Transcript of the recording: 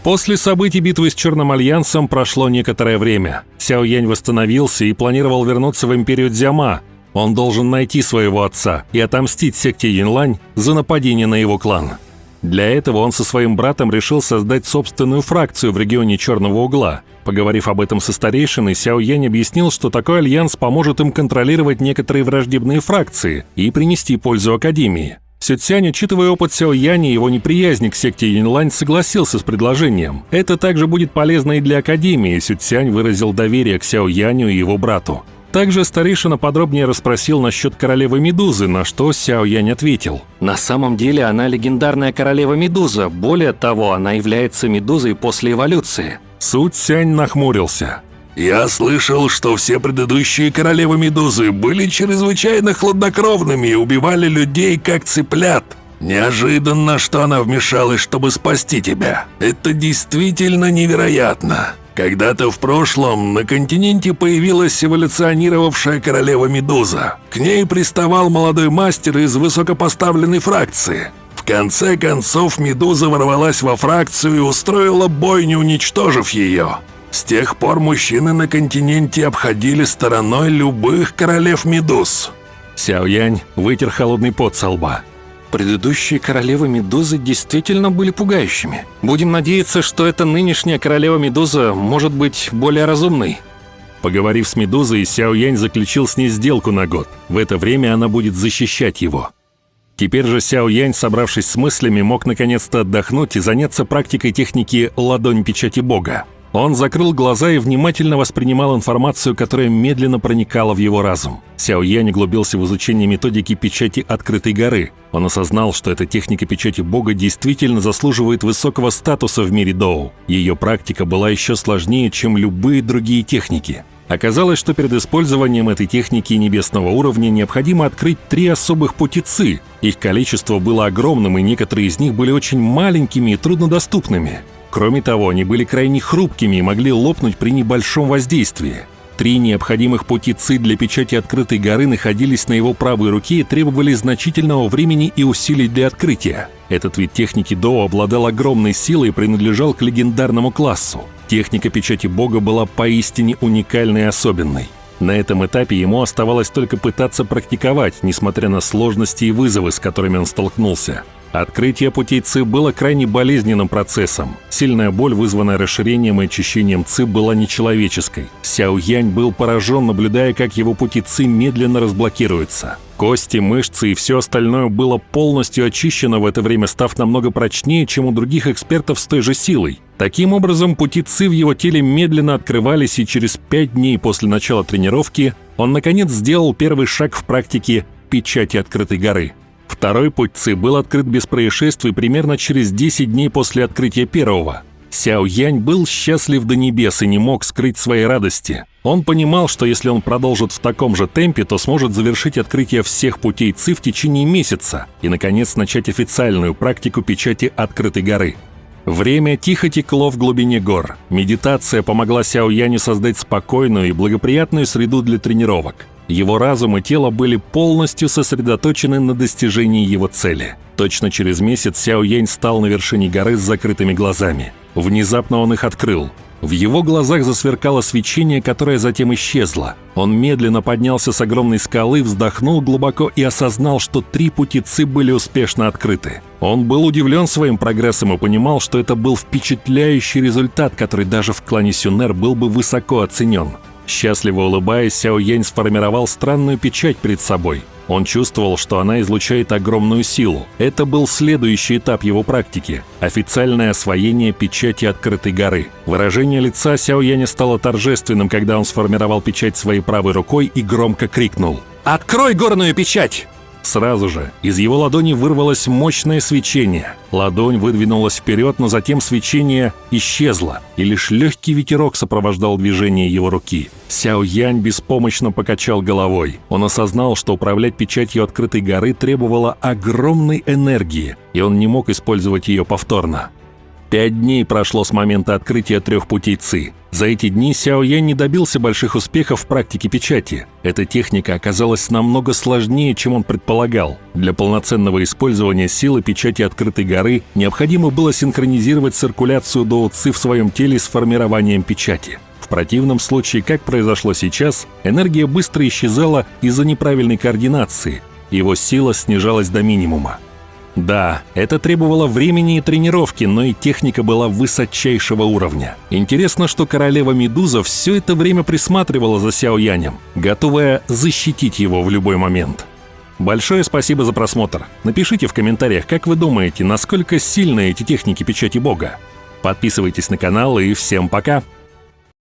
После событий битвы с Черным Альянсом прошло некоторое время. Сяо Янь восстановился и планировал вернуться в империю Дзяма. Он должен найти своего отца и отомстить секте Юньлань за нападение на его клан. Для этого он со своим братом решил создать собственную фракцию в регионе Черного Угла. Поговорив об этом со старейшиной, Сяо Янь объяснил, что такой альянс поможет им контролировать некоторые враждебные фракции и принести пользу Академии. Сю Цянь, учитывая опыт Сяо Яня и его неприязнь к секте Юньлань, согласился с предложением. Это также будет полезно и для Академии. Сю Цянь выразил доверие к Сяо Яню и его брату. Также старейшина подробнее расспросил насчет королевы Медузы, на что Сяо Янь ответил: На самом деле она легендарная королева Медуза. Более того, она является Медузой после эволюции. Су Цянь нахмурился. «Я слышал, что все предыдущие королевы Медузы были чрезвычайно хладнокровными и убивали людей как цыплят. Неожиданно, что она вмешалась, чтобы спасти тебя. Это действительно невероятно. Когда-то в прошлом на континенте появилась эволюционировавшая королева Медуза. К ней приставал молодой мастер из высокопоставленной фракции. В конце концов, Медуза ворвалась во фракцию и устроила бойню, уничтожив ее. С тех пор мужчины на континенте обходили стороной любых королев Медуз». Сяо Янь вытер холодный пот со лба. Предыдущие королевы Медузы действительно были пугающими. Будем надеяться, что эта нынешняя королева Медуза может быть более разумной. Поговорив с Медузой, Сяо Янь заключил с ней сделку на год. В это время она будет защищать его. Теперь же Сяо Янь, собравшись с мыслями, мог наконец-то отдохнуть и заняться практикой техники «Ладонь печати Бога». Он закрыл глаза и внимательно воспринимал информацию, которая медленно проникала в его разум. Сяо Янь углубился в изучение методики печати Открытой горы. Он осознал, что эта техника печати Бога действительно заслуживает высокого статуса в мире Доу. Ее практика была еще сложнее, чем любые другие техники. Оказалось, что перед использованием этой техники небесного уровня необходимо открыть 3 особых пути Ци. Их количество было огромным, и некоторые из них были очень маленькими и труднодоступными. Кроме того, они были крайне хрупкими и могли лопнуть при небольшом воздействии. 3 необходимых пути Ци для печати Открытой горы находились на его правой руке и требовали значительного времени и усилий для открытия. Этот вид техники Доу обладал огромной силой и принадлежал к легендарному классу. Техника печати Бога была поистине уникальной и особенной. На этом этапе ему оставалось только пытаться практиковать, несмотря на сложности и вызовы, с которыми он столкнулся. Открытие путей Ци было крайне болезненным процессом. Сильная боль, вызванная расширением и очищением Ци, была нечеловеческой. Сяо Янь был поражен, наблюдая, как его пути Ци медленно разблокируются. Кости, мышцы и все остальное было полностью очищено в это время, став намного прочнее, чем у других экспертов с той же силой. Таким образом, пути Ци в его теле медленно открывались, и через 5 дней после начала тренировки он, наконец, сделал первый шаг в практике печати Открытой горы. Второй путь Ци был открыт без происшествий примерно через 10 дней после открытия первого. Сяо Янь был счастлив до небес и не мог скрыть своей радости. Он понимал, что если он продолжит в таком же темпе, то сможет завершить открытие всех путей Ци в течение месяца и, наконец, начать официальную практику печати Открытой горы. Время тихо текло в глубине гор. Медитация помогла Сяо Яню создать спокойную и благоприятную среду для тренировок. Его разум и тело были полностью сосредоточены на достижении его цели. Точно через месяц Сяо Янь стал на вершине горы с закрытыми глазами. Внезапно он их открыл. В его глазах засверкало свечение, которое затем исчезло. Он медленно поднялся с огромной скалы, вздохнул глубоко и осознал, что 3 пути Ци были успешно открыты. Он был удивлен своим прогрессом и понимал, что это был впечатляющий результат, который даже в клане Сюнер был бы высоко оценен. Счастливо улыбаясь, Сяо Янь сформировал странную печать перед собой. Он чувствовал, что она излучает огромную силу. Это был следующий этап его практики – официальное освоение печати Открытой горы. Выражение лица Сяо Яня стало торжественным, когда он сформировал печать своей правой рукой и громко крикнул: «Открой горную печать!» Сразу же из его ладони вырвалось мощное свечение. Ладонь выдвинулась вперед, но затем свечение исчезло, и лишь легкий ветерок сопровождал движение его руки. Сяо Янь беспомощно покачал головой. Он осознал, что управлять печатью Открытой горы требовало огромной энергии, и он не мог использовать ее повторно. 5 дней прошло с момента открытия 3 путей Ци. За эти дни Сяо Янь не добился больших успехов в практике печати. Эта техника оказалась намного сложнее, чем он предполагал. Для полноценного использования силы печати Открытой горы необходимо было синхронизировать циркуляцию Дао Ци в своем теле с формированием печати. В противном случае, как произошло сейчас, энергия быстро исчезала из-за неправильной координации, его сила снижалась до минимума. Да, это требовало времени и тренировки, но и техника была высочайшего уровня. Интересно, что королева Медуза все это время присматривала за Сяо Янем, готовая защитить его в любой момент. Большое спасибо за просмотр. Напишите в комментариях, как вы думаете, насколько сильны эти техники печати Бога. Подписывайтесь на канал и всем пока!